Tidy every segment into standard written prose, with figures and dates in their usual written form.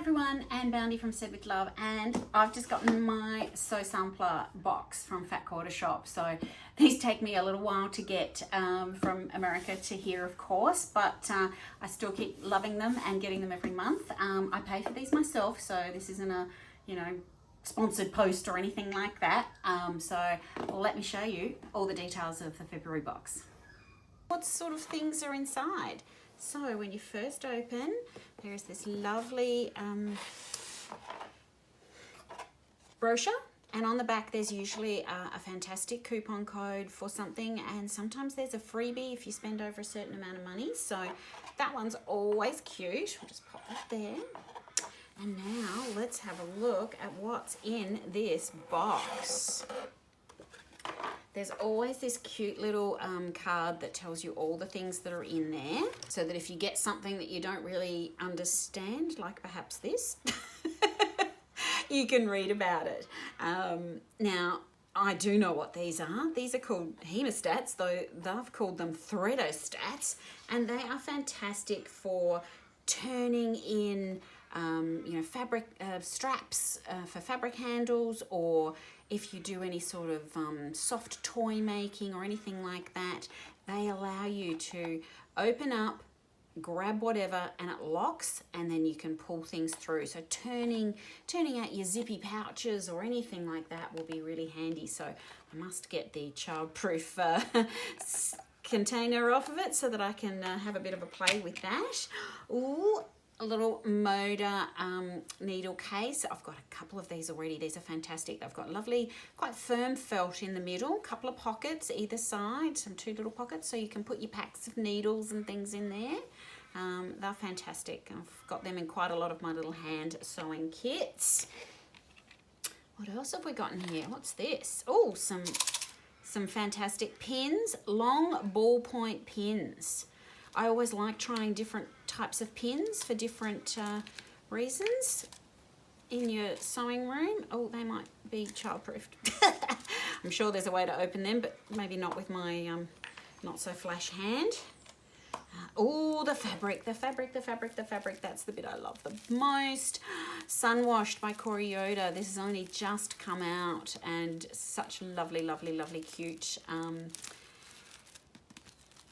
everyone, Anne Boundy from Said With Love, and I've just gotten my Sampler Box from Fat Quarter Shop. So these take me a little while to get from America to here, of course, but I still keep loving them and getting them every month. I pay for these myself, so this isn't a, sponsored post or anything like that. So let me show you all the details of the February box. What sort of things are inside? So when you first open, there's this lovely brochure, and on the back there's usually a fantastic coupon code for something, and sometimes there's a freebie if you spend over a certain amount of money. So that one's always cute. We'll just pop that there. And now let's have a look at what's in this box. There's always this cute little card that tells you all the things that are in there, so that if you get something that you don't really understand, like perhaps this, you can read about it. Now, I do know what these are. These are called hemostats, though they've called them threadostats, and they are fantastic for turning in fabric straps for fabric handles, or if you do any sort of soft toy making or anything like that. They allow you to open up, grab whatever, and it locks, and then you can pull things through. So turning out your zippy pouches or anything like that will be really handy. So I must get the childproof container off of it so that I can have a bit of a play with that. Ooh, a little Moda needle case. I've got a couple of these already. These are fantastic. They've got lovely, quite firm felt in the middle, a couple of pockets either side, some two little pockets, so you can put your packs of needles and things in there. They're fantastic. I've got them in quite a lot of my little hand sewing kits. What else have we got in here? What's this? Oh, some fantastic pins, long ballpoint pins. I always like trying different types of pins for different reasons in your sewing room. Oh, they might be childproofed. I'm sure there's a way to open them, but maybe not with my not so flash hand. Oh, the fabric. That's the bit I love the most. Sunwashed by Corey Yoder. This has only just come out, and such lovely, cute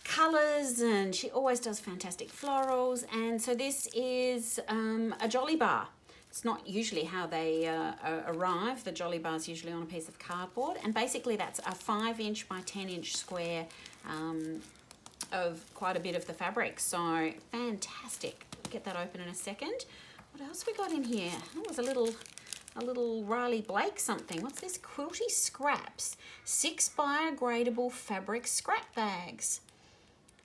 colours, and she always does fantastic florals. And so this is a jolly bar. It's not usually how they arrive. The jolly bar is usually on a piece of cardboard, and basically that's a 5-inch by 10-inch square of quite a bit of the fabric. So fantastic. Get that open in a second. What else we got in here? That was a little Riley Blake something. What's this? Quilty Scraps. 6 biodegradable fabric scrap bags.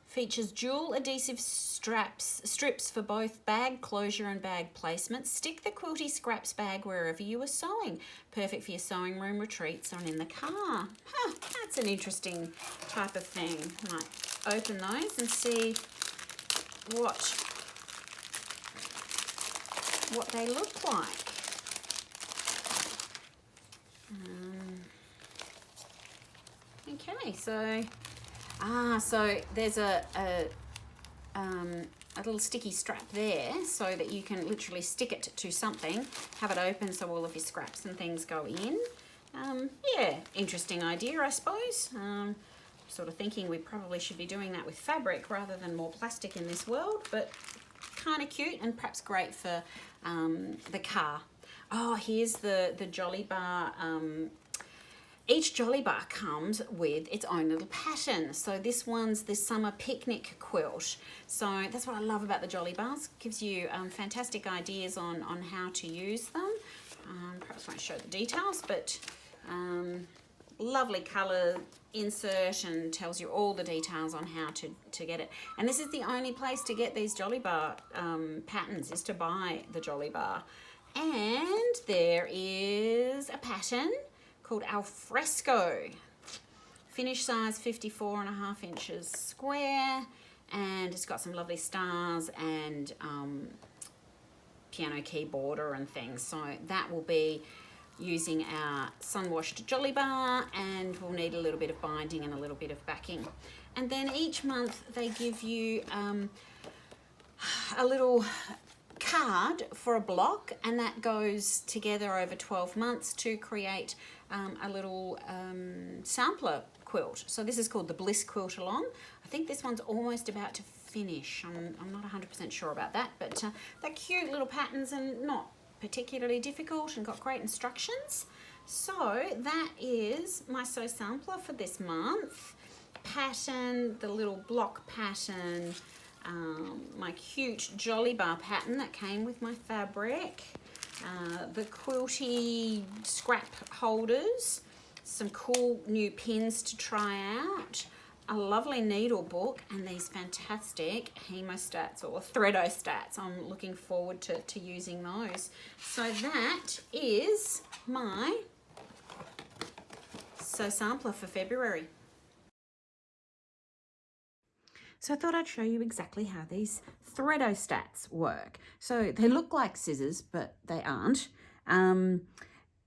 Features dual adhesive strips for both bag closure and bag placement. Stick the Quilty Scraps bag wherever you are sewing. Perfect for your sewing room retreats or in the car. Huh, that's an interesting type of thing. Right, open those and see what they look like. Okay, so there's a little sticky strap there, so that you can literally stick it to something, have it open so all of your scraps and things go in. Yeah, interesting idea, I suppose. Sort of thinking we probably should be doing that with fabric rather than more plastic in this world, but kind of cute and perhaps great for the car. Oh, here's the Jolly Bar. Each Jolly Bar comes with its own little pattern. So this one's the summer picnic quilt. So that's what I love about the Jolly Bars. It gives you fantastic ideas on how to use them. Perhaps won't show the details, but lovely colour insert, and tells you all the details on how to get it. And this is the only place to get these Jolly Bar patterns, is to buy the Jolly Bar. And there is a pattern called Alfresco. Finish size 54.5 inches square, and it's got some lovely stars and piano key border and things. So that will be using our Sunwashed Jolly Bar, and we'll need a little bit of binding and a little bit of backing. And then each month they give you a little card for a block, and that goes together over 12 months to create a little sampler quilt. So this is called the Bliss Quilt Along. I think this one's almost about to finish. I'm not 100% sure about that, but they're cute little patterns and not particularly difficult and got great instructions. So that is my Sew Sampler for this month. Pattern, the little block pattern, my cute Jolly Bar pattern that came with my fabric, the quilty scrap holders, some cool new pins to try out, a lovely needle book, and these fantastic hemostats or threadostats. I'm looking forward to using those. So that is my Sew Sampler for February. So I thought I'd show you exactly how these threadostats work. So they look like scissors, but they aren't.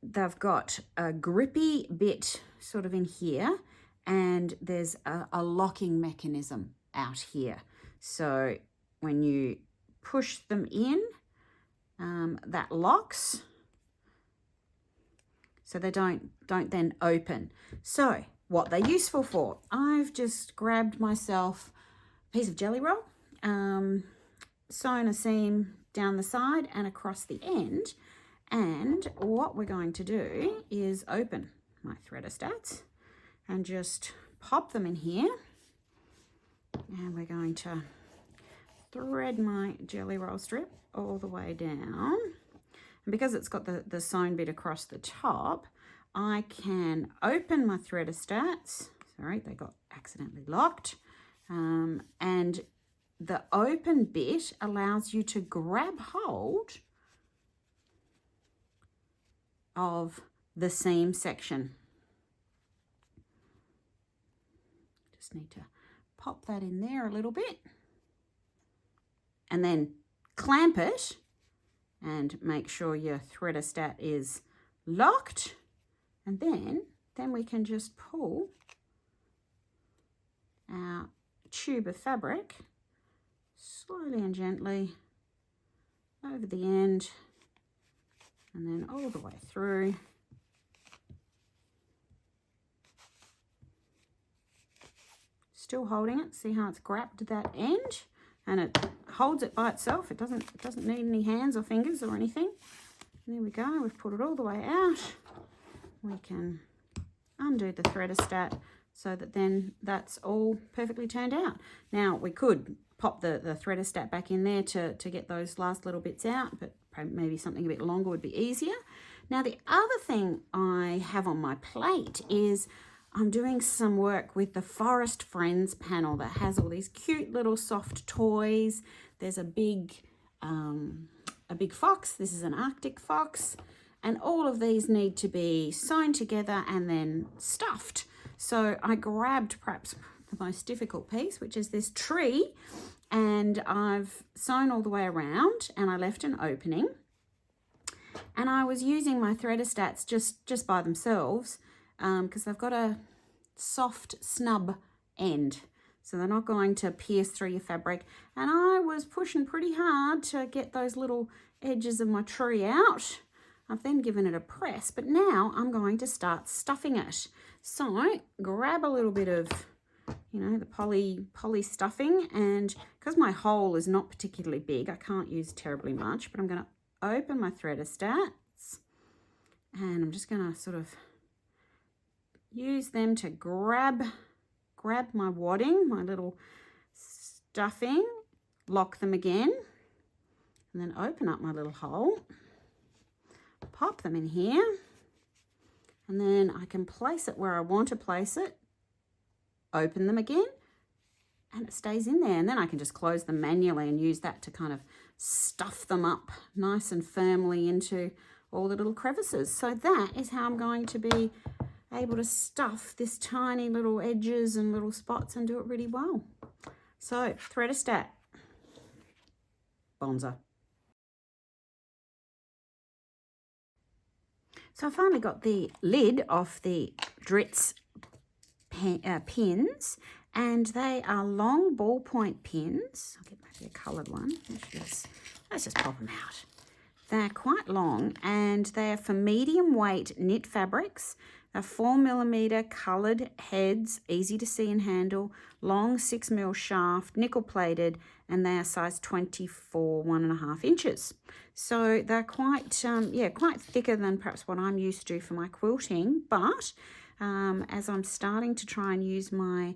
They've got a grippy bit sort of in here, and there's a locking mechanism out here. So when you push them in, that locks, so they don't then open. So what they're useful for, I've just grabbed myself a piece of jelly roll, sewn a seam down the side and across the end, and what we're going to do is open my threadostats and just pop them in here, and we're going to thread my jelly roll strip all the way down. And because it's got the sewn bit across the top, I can open my threadostats. Sorry, they got accidentally locked. And the open bit allows you to grab hold of the seam section. Just need to pop that in there a little bit and then clamp it and make sure your threadostat is locked, and then we can just pull our tube of fabric slowly and gently over the end and then all the way through. Still holding it. See how it's grabbed that end, and it holds it by itself. It doesn't need any hands or fingers or anything. And there we go. We've put it all the way out. We can undo the threadostat so that then that's all perfectly turned out. Now we could pop the threadostat back in there to get those last little bits out, but maybe something a bit longer would be easier. Now the other thing I have on my plate is I'm doing some work with the Forest Friends panel that has all these cute little soft toys. There's a big fox. This is an Arctic fox, and all of these need to be sewn together and then stuffed. So I grabbed perhaps the most difficult piece, which is this tree, and I've sewn all the way around, and I left an opening, and I was using my threadostats just by themselves because they've got a soft snub end, so they're not going to pierce through your fabric. And I was pushing pretty hard to get those little edges of my tree out. I've then given it a press, but now I'm going to start stuffing it. So grab a little bit of, the poly stuffing, and because my hole is not particularly big, I can't use terribly much, but I'm going to open my threadostats, and I'm just going to sort of use them to grab my wadding, my little stuffing, lock them again, and then open up my little hole, pop them in here, and then I can place it where I want to place it, open them again, and it stays in there. And then I can just close them manually and use that to kind of stuff them up nice and firmly into all the little crevices. So that is how I'm going to be able to stuff this tiny little edges and little spots and do it really well. So threadostat, bonza. So I finally got the lid off the Dritz pins, And they are long ballpoint pins. I'll get maybe a coloured one. Let's just pop them out. They're quite long and they are for medium weight knit fabrics. They're 4mm coloured heads, easy to see and handle, long 6mm shaft, nickel plated, and they are size 24, 1.5 inches. So they're quite, quite thicker than perhaps what I'm used to for my quilting, but as I'm starting to try and use my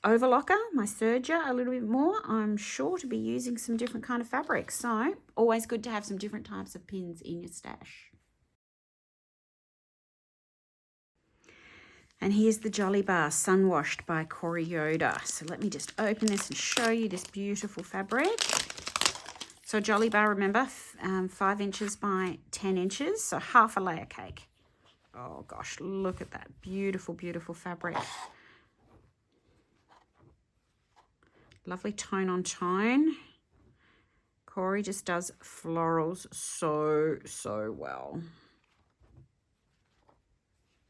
overlocker, my serger a little bit more, I'm sure to be using some different kind of fabrics. So always good to have some different types of pins in your stash. And here's the Jolly Bar Sunwashed by Corey Yoder. So let me just open this and show you this beautiful fabric. So Jolly Bar, remember, 5 inches by 10 inches, so half a layer cake. Oh gosh, look at that beautiful, beautiful fabric. Lovely tone on tone. Corey just does florals so well.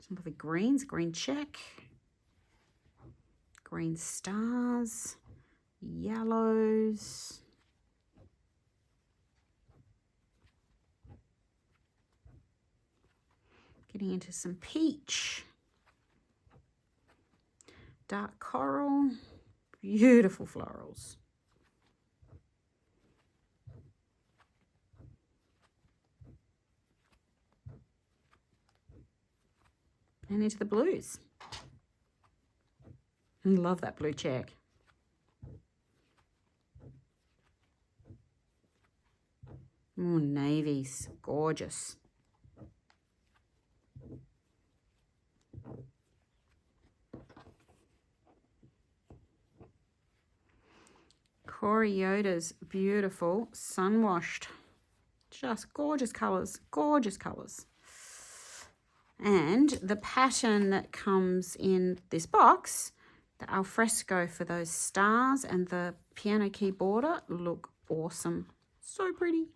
Some lovely greens, green check, green stars, yellows. Getting into some peach, dark coral, beautiful florals. And into the blues. I love that blue check. Oh, navies, gorgeous. Corey Yoder's beautiful Sunwashed. Just gorgeous colours, gorgeous colours. And the pattern that comes in this box, the alfresco for those stars and the piano key border, look awesome. So pretty.